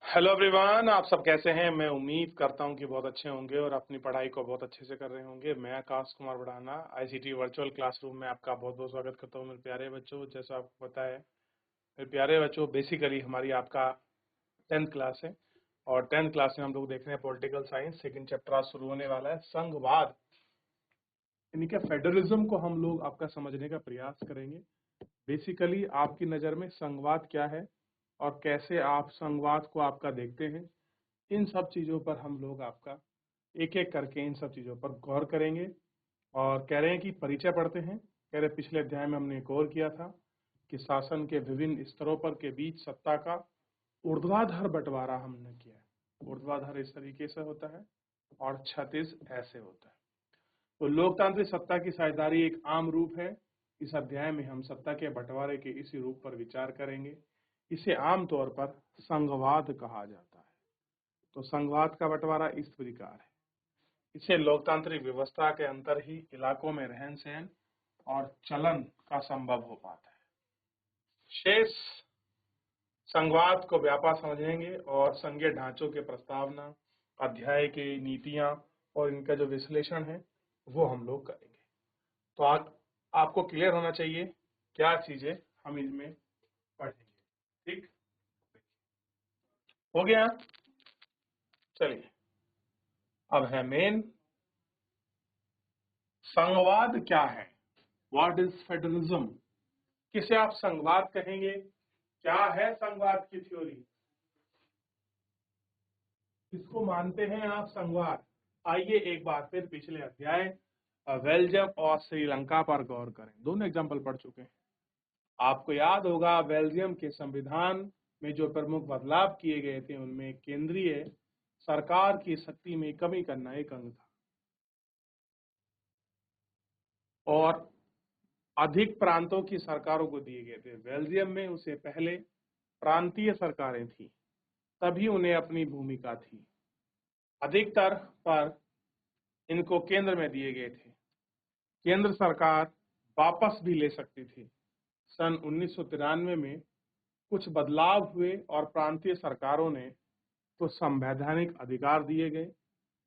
Hello everyone, आप सब कैसे हैं। मैं उम्मीद करता हूं कि बहुत अच्छे होंगे और अपनी पढ़ाई को बहुत अच्छे से कर रहे होंगे। मैं आकाश कुमार बढ़ाना आईसीटी वर्चुअल क्लासरूम में आपका बहुत बहुत स्वागत करता हूं। मेरे प्यारे बच्चों, जैसा आपको पता है मेरे प्यारे बच्चों, बेसिकली हमारी आपका 10th क्लास है और 10th क्लास में हम लोग देख रहे हैं पॉलिटिकल साइंस। सेकेंड चैप्टर आज शुरू होने वाला है, संघवाद यानी कि फेडरलिज्म को हम लोग आपका समझने का प्रयास करेंगे। बेसिकली आपकी नज़र में संघवाद क्या है और कैसे आप संघवाद को आपका देखते हैं, इन सब चीज़ों पर हम लोग आपका एक एक करके इन सब चीज़ों पर गौर करेंगे। और कह रहे हैं कि परिचय पढ़ते हैं। कह रहे पिछले अध्याय में हमने गौर किया था कि शासन के विभिन्न स्तरों पर के बीच सत्ता का ऊर्ध्वाधर बंटवारा हमने किया है। ऊर्ध्वाधर इस तरीके से होता है और क्षैतिज ऐसे होता है। तो लोकतांत्रिक सत्ता की साझेदारी एक आम रूप है। इस अध्याय में हम सत्ता के बंटवारे के इसी रूप पर विचार करेंगे। इसे आमतौर पर संघवाद कहा जाता है। तो संघवाद का बंटवारा इस प्रकार है। इसे लोकतांत्रिक व्यवस्था के अंतर ही इलाकों में रहन सहन और चलन का संभव हो पाता है। शेष संघवाद को व्यापक समझेंगे और संघीय ढांचों के प्रस्तावना, अध्याय की नीतियां और इनका जो विश्लेषण है वो हम लोग करेंगे। तो आपको क्लियर होना चाहिए क्या चीजें हम इनमें पढ़ेंगे। ठीक हो गया। चलिए, अब है मेन, संघवाद क्या है। What is federalism. किसे आप संघवाद कहेंगे, क्या है संघवाद की थ्योरी, किसको मानते हैं आप संघवाद। आइए एक बार फिर पिछले अध्याय बेल्जियम और श्रीलंका पर गौर करें। दोनों एग्जाम्पल पढ़ चुके हैं। आपको याद होगा बेल्जियम के संविधान में जो प्रमुख बदलाव किए गए थे उनमें केंद्रीय सरकार की शक्ति में कमी करना एक अंग था और अधिक प्रांतों की सरकारों को दिए गए थे। बेल्जियम में उससे पहले प्रांतीय सरकारें थी, तभी उन्हें अपनी भूमिका थी। अधिकतर पर इनको केंद्र में दिए गए थे। केंद्र सरकार वापस भी ले सकती थी। सन 1993 में कुछ बदलाव हुए और प्रांतीय सरकारों ने तो संवैधानिक अधिकार दिए गए।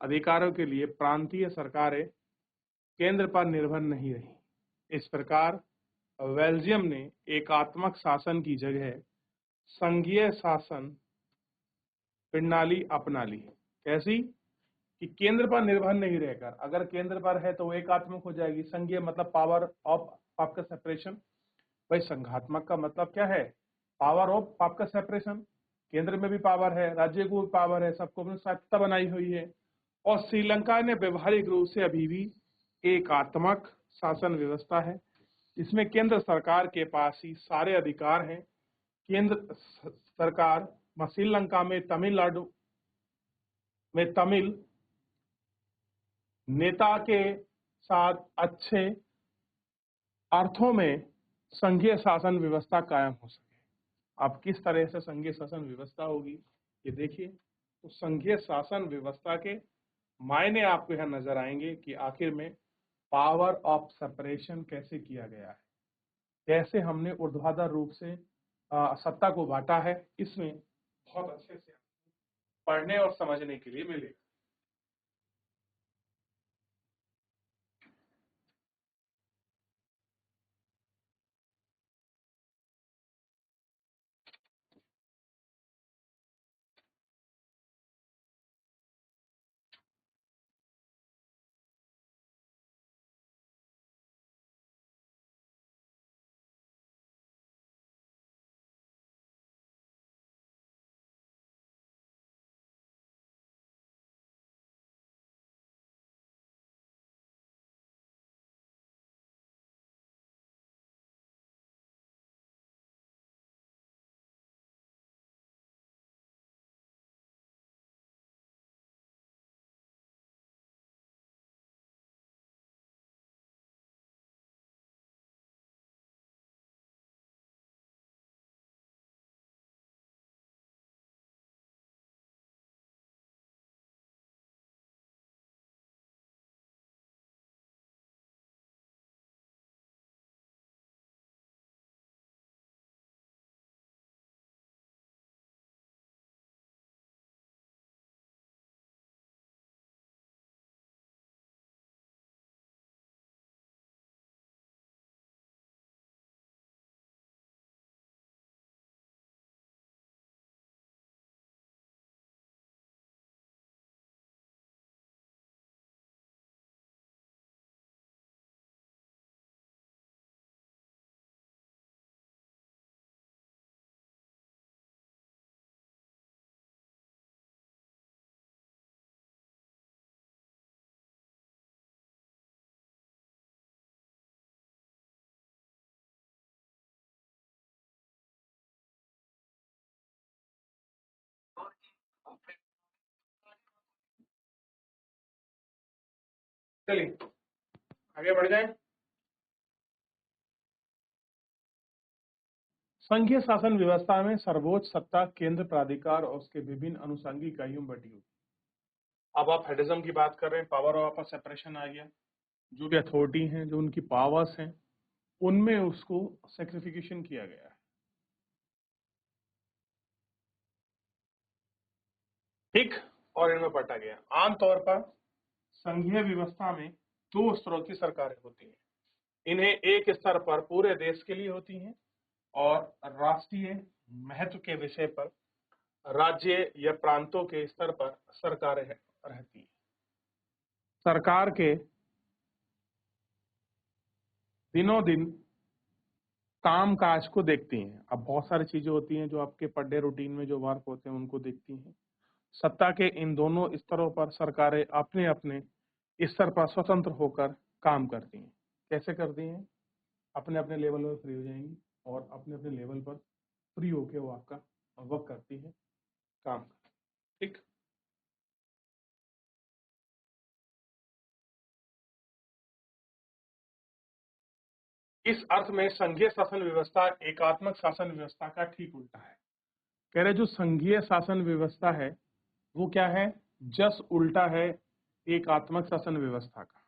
अधिकारों के लिए प्रांतीय सरकारें केंद्र पर निर्भर नहीं रही। इस प्रकार बेल्जियम ने एकात्मक शासन की जगह संघीय शासन प्रणाली अपना ली। कैसी कि केंद्र पर निर्भर नहीं रहकर, अगर केंद्र पर है तो वो एकात्मक हो जाएगी। संघीय मतलब पावर ऑफ आपका सेपरेशन। भाई संघात्मक का मतलब क्या है, पावर ऑफ आपका सेपरेशन। केंद्र में भी पावर है, राज्य को भी पावर है, सबको अपनी सत्ता बनाई हुई है। और श्रीलंका ने व्यवहारिक रूप से अभी भी एकात्मक शासन व्यवस्था है। इसमें केंद्र सरकार के पास ही सारे अधिकार हैं। केंद्र सरकार श्रीलंका में तमिलनाडु में तमिल नेता के साथ अच्छे अर्थों में संघीय शासन व्यवस्था कायम हो सके। अब किस तरह से संघीय शासन व्यवस्था होगी ये देखिए। तो संघीय शासन व्यवस्था के मायने आपको यहाँ नजर आएंगे कि आखिर में पावर ऑफ सेपरेशन कैसे किया गया है, कैसे हमने ऊर्ध्वाधर रूप से सत्ता को बांटा है। इसमें बहुत अच्छे से पढ़ने और समझने के लिए मिलेगा। चलिए आगे बढ़ जाएं। संघीय शासन व्यवस्था में सर्वोच्च सत्ता केंद्र प्राधिकार और उसके विभिन्न अनुषंगी इकाइयों में बटी हुई। अब आप हेडिज्म की बात कर रहे हैं, पावर ऑफ सेपरेशन आ गया। जो भी अथॉरिटी हैं, जो उनकी पावर्स हैं, उनमें उसको सेक्रिफिकेशन किया गया है। ठीक, और इनमें बटा गया। आमतौर पर संघीय व्यवस्था में दो स्तरों की सरकारें होती हैं। इन्हें एक स्तर पर पूरे देश के लिए होती हैं और राष्ट्रीय महत्व के विषय पर राज्य या प्रांतों के स्तर पर सरकारें रहती हैं। सरकार के दिनों दिन काम काज को देखती हैं। अब बहुत सारी चीजें होती हैं जो आपके पर डे रूटीन में जो वर्क होते हैं उनको देखती हैं। सत्ता के इन दोनों स्तरों पर सरकारें अपने अपने स्तर पर स्वतंत्र होकर काम करती हैं। कैसे करती हैं? अपने अपने लेवल पर फ्री हो जाएंगी और अपने अपने लेवल पर फ्री होकर वो आपका वर्क करती है, काम। ठीक, इस अर्थ में संघीय शासन व्यवस्था एकात्मक शासन व्यवस्था का ठीक उल्टा है। कह रहे जो संघीय शासन व्यवस्था है वो क्या है? जस्ट उल्टा है एकात्मक शासन व्यवस्था का।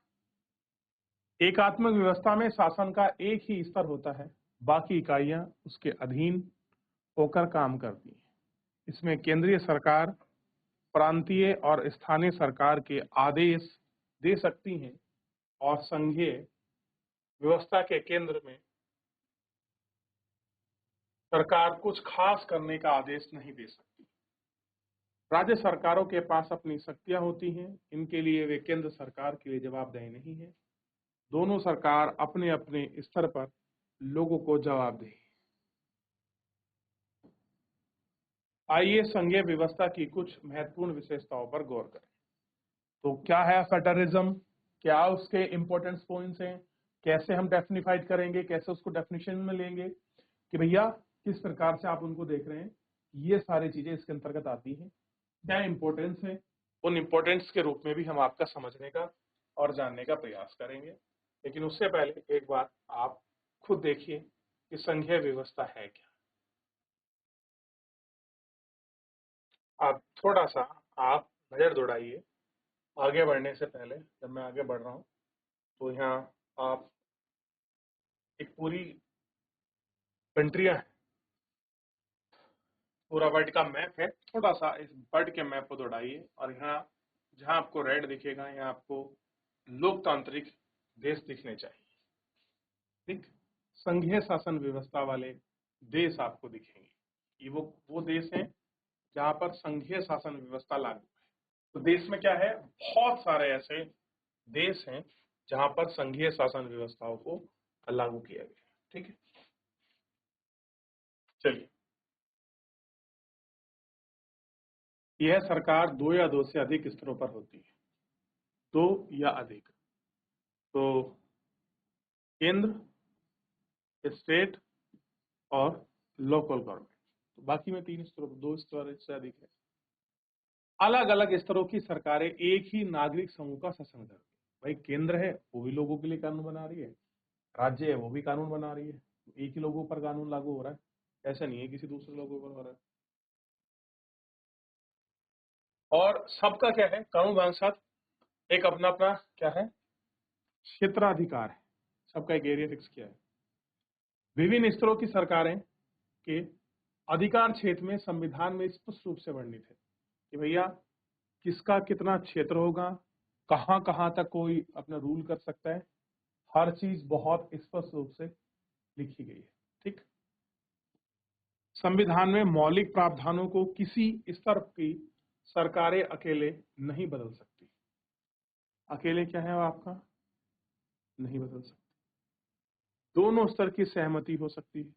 एकात्मक व्यवस्था में शासन का एक ही स्तर होता है, बाकी इकाइयां उसके अधीन होकर काम करती हैं। इसमें केंद्रीय सरकार प्रांतीय और स्थानीय सरकार के आदेश दे सकती हैं और संघीय व्यवस्था के केंद्र में सरकार कुछ खास करने का आदेश नहीं दे सकती। राज्य सरकारों के पास अपनी शक्तियां होती हैं, इनके लिए वे केंद्र सरकार के लिए जवाबदेह नहीं है। दोनों सरकार अपने अपने स्तर पर लोगों को जवाबदेह है। आइए संघीय व्यवस्था की कुछ महत्वपूर्ण विशेषताओं पर गौर करें। तो क्या है फेडरलिज्म, क्या उसके इंपॉर्टेंस पॉइंट्स हैं, कैसे हम डेफिनिफाइड करेंगे, कैसे उसको डेफिनेशन में लेंगे कि भैया किस प्रकार से आप उनको देख रहे हैं, ये सारी चीजें इसके अंतर्गत आती हैं। क्या इंपॉर्टेंस है, उन इंपॉर्टेंस के रूप में भी हम आपका समझने का और जानने का प्रयास करेंगे। लेकिन उससे पहले एक बात आप खुद देखिए कि संघीय व्यवस्था है क्या। आप थोड़ा सा आप नजर दौड़ाइए आगे बढ़ने से पहले। जब मैं आगे बढ़ रहा हूं तो यहाँ आप एक पूरी कंट्रियां हैं, पूरा वर्ल्ड का मैप है। थोड़ा सा इस वर्ल्ड के मैप को दौड़ाइए और यहाँ जहां आपको रेड दिखेगा यहाँ आपको लोकतांत्रिक देश दिखने चाहिए। ठीक, संघीय शासन व्यवस्था वाले देश आपको दिखेंगे। ये वो देश हैं जहां पर संघीय शासन व्यवस्था लागू है। तो देश में क्या है, बहुत सारे ऐसे देश हैं जहां पर संघीय शासन व्यवस्थाओं को लागू किया गया है। ठीक है, चलिए। यह सरकार दो या दो से अधिक स्तरों पर होती है, दो या अधिक। तो केंद्र, स्टेट और लोकल गवर्नमेंट। तो बाकी में तीन स्तरों पर, दो स्तर से अधिक है। अलग अलग स्तरों की सरकारें एक ही नागरिक समूह का शासन करती है। भाई केंद्र है वो भी लोगों के लिए कानून बना रही है, राज्य है वो भी कानून बना रही है, एक ही लोगों पर कानून लागू हो रहा है, ऐसा नहीं है किसी दूसरे लोगों पर हो रहा है। और सबका क्या है, कानून के साथ एक अपना अपना क्या है, क्षेत्राधिकार है। सबका एक एरिया फिक्स किया है। विभिन्न स्तरों की सरकारें के अधिकार क्षेत्र में संविधान में स्पष्ट रूप से वर्णित है कि भैया किसका कितना क्षेत्र होगा, कहां कहां तक कोई अपना रूल कर सकता है। हर चीज बहुत स्पष्ट रूप से लिखी गई है। ठीक, संविधान में मौलिक प्रावधानों को किसी स्तर की सरकारें अकेले नहीं बदल सकती। अकेले क्या है वो आपका नहीं बदल सकती, दोनों स्तर की सहमति हो सकती है।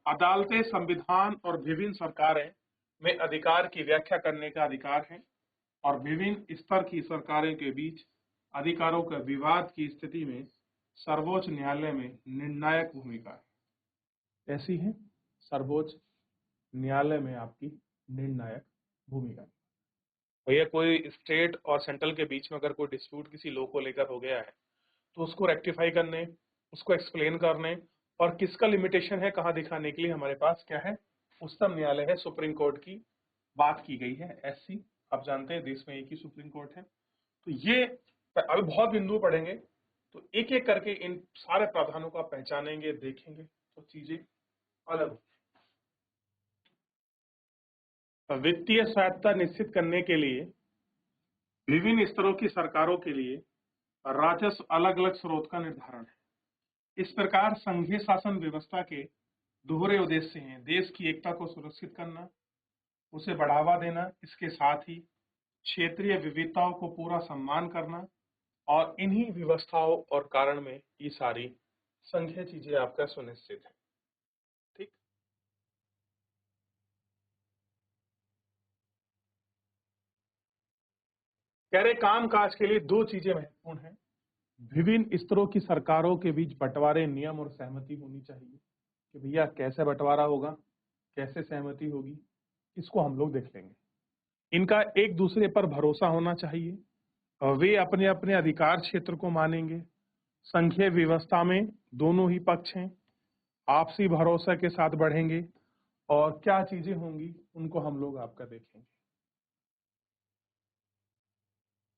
अदालतें संविधान और विभिन्न सरकारें में अधिकार की व्याख्या करने का अधिकार है और विभिन्न स्तर की सरकारों के बीच अधिकारों का विवाद की स्थिति में सर्वोच्च न्यायालय में निर्णायक भूमिका है। ऐसी है सर्वोच्च न्यायालय में आपकी निर्णायक भूमिका। भैया कोई स्टेट और सेंट्रल के बीच में अगर कोई डिस्प्यूट किसी लॉ को लेकर हो गया है तो उसको रेक्टिफाई करने, उसको एक्सप्लेन करने और किसका लिमिटेशन है कहाँ दिखाने के लिए हमारे पास क्या है, उच्चतम न्यायालय है, सुप्रीम कोर्ट की बात की गई है। एससी आप जानते हैं देश में एक ही सुप्रीम कोर्ट है। तो ये अभी बहुत बिंदु पढ़ेंगे तो एक एक करके इन सारे प्रावधानों को आप पहचानेंगे, देखेंगे तो चीजें अलग। वित्तीय स्वायत्तता निश्चित करने के लिए विभिन्न स्तरों की सरकारों के लिए राजस्व अलग अलग स्रोत का निर्धारण है। इस प्रकार संघीय शासन व्यवस्था के दोहरे उद्देश्य हैं: देश की एकता को सुरक्षित करना, उसे बढ़ावा देना, इसके साथ ही क्षेत्रीय विविधताओं को पूरा सम्मान करना, और इन्हीं व्यवस्थाओं और कारण में ये सारी संघीय चीजें आपका सुनिश्चित है। ठीक, कह रहे काम काज के लिए दो चीजें महत्वपूर्ण हैं: विभिन्न स्तरों की सरकारों के बीच बंटवारे, नियम और सहमति होनी चाहिए कि भैया कैसे बंटवारा होगा, कैसे सहमति होगी, इसको हम लोग देख लेंगे। इनका एक दूसरे पर भरोसा होना चाहिए और वे अपने अपने अधिकार क्षेत्र को मानेंगे। संघीय व्यवस्था में दोनों ही पक्ष हैं, आपसी भरोसा के साथ बढ़ेंगे और क्या चीजें होंगी उनको हम लोग आपका देखेंगे।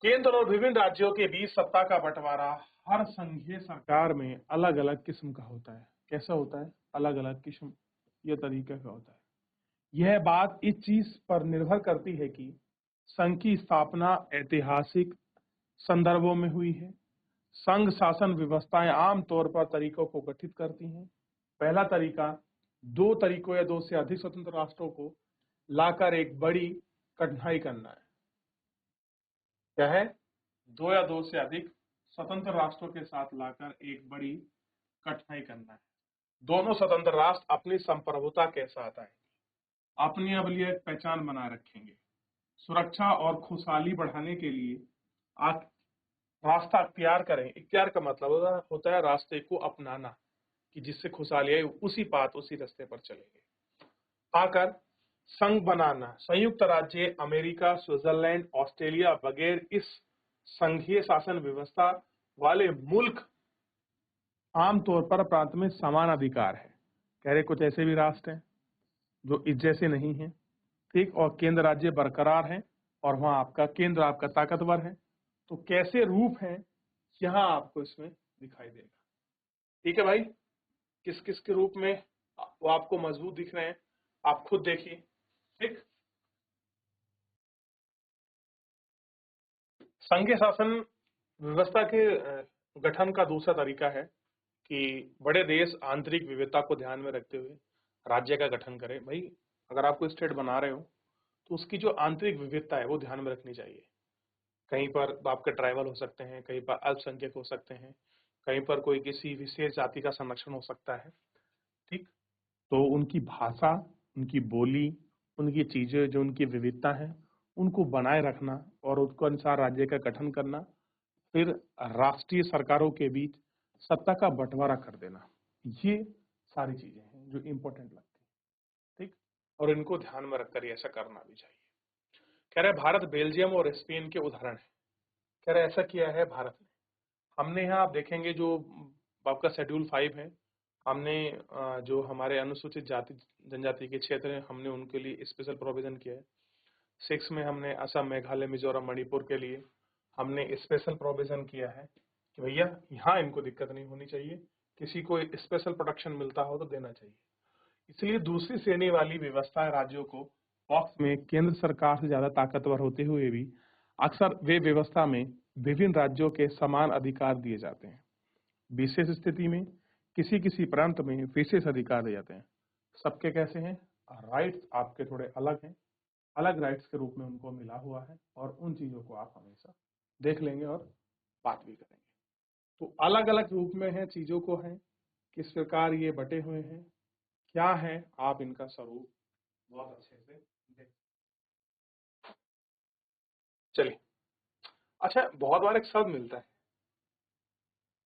केंद्र और विभिन्न राज्यों के बीच सत्ता का बंटवारा हर संघीय सरकार में अलग अलग किस्म का होता है। कैसा होता है? अलग अलग किस्म, यह तरीके का होता है। यह बात इस चीज पर निर्भर करती है कि संघ की स्थापना ऐतिहासिक संदर्भों में हुई है। संघ शासन व्यवस्थाएं आमतौर पर तरीकों को गठित करती हैं। पहला तरीका दो तरीकों या दो से अधिक स्वतंत्र राष्ट्रों को लाकर एक बड़ी कठिनाई करना है। क्या है? दो या दो से अधिक स्वतंत्र राष्ट्रों के साथ लाकर एक बड़ी कठिनाई करना है। दोनों स्वतंत्र राष्ट्र अपनी संप्रभुता के साथ आएंगे, अपनी अब लिए पहचान बनाए रखेंगे, सुरक्षा और खुशहाली बढ़ाने के लिए रास्ता अख्तियार करें। इख्तियार का मतलब होता है रास्ते को अपनाना, कि जिससे खुशहाली आए उसी पात उसी रास्ते पर चलेंगे। आकर संघ बनाना, संयुक्त राज्य अमेरिका, स्विट्जरलैंड, ऑस्ट्रेलिया वगैरह इस संघीय शासन व्यवस्था वाले मुल्क आमतौर पर प्रांत में समान अधिकार है। कह रहे कुछ ऐसे भी राष्ट्र हैं जो इस जैसे नहीं है, ठीक, और केंद्र राज्य बरकरार है और वहां आपका केंद्र आपका ताकतवर है। तो कैसे रूप है यहाँ आपको इसमें दिखाई देगा। ठीक है भाई, किस किस के रूप में वो आपको मजबूत दिख रहे हैं आप खुद देखिए। ठीक, संघीय शासन व्यवस्था के गठन का दूसरा तरीका है कि बड़े देश आंतरिक विविधता को ध्यान में रखते हुए राज्य का गठन करें। भाई अगर आपको स्टेट बना रहे हो तो उसकी जो आंतरिक विविधता है वो ध्यान में रखनी चाहिए। कहीं पर आपके ट्राइबल हो सकते हैं, कहीं पर अल्पसंख्यक हो सकते हैं, कहीं पर कोई किसी विशेष जाति का संरक्षण हो सकता है। ठीक, तो उनकी भाषा, उनकी बोली, उनकी चीजें जो उनकी विविधता है उनको बनाए रखना और उसके अनुसार राज्य का गठन करना, फिर राष्ट्रीय सरकारों के बीच सत्ता का बंटवारा कर देना, ये सारी चीजें हैं जो इम्पोर्टेंट लगती है। ठीक, और इनको ध्यान में रखकर ऐसा करना भी चाहिए। कह रहे भारत बेल्जियम और स्पेन के उदाहरण है। कह रहे ऐसा किया है भारत ने। हमने यहाँ आप देखेंगे जो आपका शेड्यूल 5 है, हमने जो हमारे अनुसूचित जाति जनजाति के क्षेत्र हैं हमने उनके लिए स्पेशल प्रोविजन किया है। 6 में हमने असम, मेघालय, मिजोरम, मणिपुर के लिए हमने स्पेशल प्रोविजन किया है कि भैया यहाँ इनको दिक्कत नहीं होनी चाहिए, किसी को स्पेशल प्रोटेक्शन मिलता हो तो देना चाहिए। इसलिए दूसरी श्रेणी वाली व्यवस्था राज्यों को पक्ष में केंद्र सरकार से ज्यादा ताकतवर होते हुए भी अक्सर वे व्यवस्था में विभिन्न राज्यों के समान अधिकार दिए जाते हैं। विशेष स्थिति में किसी किसी प्रांत में विशेष अधिकार दिए जाते हैं। सबके कैसे हैं? राइट्स आपके थोड़े अलग हैं, अलग राइट्स के रूप में उनको मिला हुआ है और उन चीजों को आप हमेशा देख लेंगे और बात भी करेंगे। तो अलग अलग रूप में है चीजों को है, किस प्रकार ये बटे हुए हैं, क्या है, आप इनका स्वरूप बहुत अच्छे से देख। चलिए, अच्छा बहुत बार एक शब्द मिलता है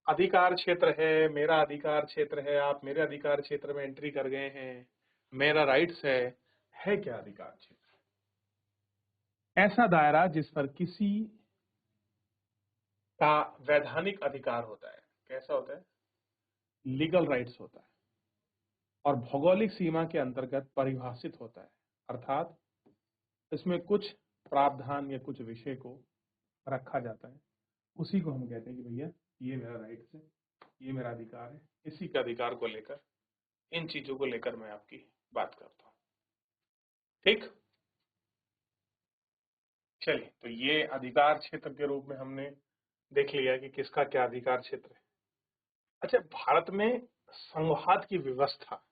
अधिकार क्षेत्र है, मेरा अधिकार क्षेत्र है, आप मेरे अधिकार क्षेत्र में एंट्री कर गए हैं, मेरा राइट्स है क्या अधिकार क्षेत्र? ऐसा दायरा जिस पर किसी का वैधानिक अधिकार होता है। कैसा होता है? लीगल राइट्स होता है और भौगोलिक सीमा के अंतर्गत परिभाषित होता है, अर्थात इसमें कुछ प्रावधान या कुछ विषय को रखा जाता है। उसी को हम कहते हैं कि भैया ये मेरा राइट्स है, ये मेरा अधिकार है। इसी के अधिकार को लेकर, इन चीजों को लेकर मैं आपकी बात करता हूं। ठीक, चलिए, तो ये अधिकार क्षेत्र के रूप में हमने देख लिया कि किसका क्या अधिकार क्षेत्र है। अच्छा, भारत में संघवाद की व्यवस्था,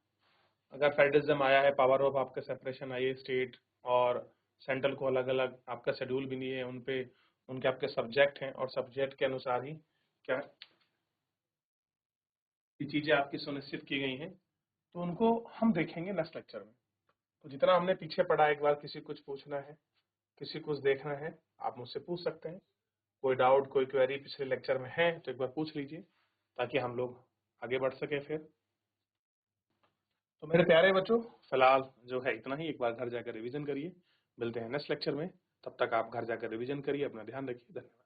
अगर फेडरलिज्म आया है, पावर ऑफ आपका सेपरेशन आई है, स्टेट और सेंट्रल को अलग अलग आपका शेड्यूल भी दिए है, उनपे उनके आपके सब्जेक्ट हैं और सब्जेक्ट के अनुसार ही क्या ये चीजें आपकी सुनिश्चित की गई हैं, तो उनको हम देखेंगे नेक्स्ट लेक्चर में। तो जितना हमने पीछे पढ़ा, एक बार किसी कुछ पूछना है, किसी कुछ देखना है, आप मुझसे पूछ सकते हैं। कोई डाउट, कोई क्वेरी पिछले लेक्चर में है तो एक बार पूछ लीजिए, ताकि हम लोग आगे बढ़ सके। फिर तो मेरे प्यारे बच्चों, फिलहाल जो है इतना ही। एक बार घर जाकर रिवीजन करिए। मिलते हैं नेक्स्ट लेक्चर में। तब तक आप घर जाकर रिवीजन करिए। अपना ध्यान रखिए। धन्यवाद।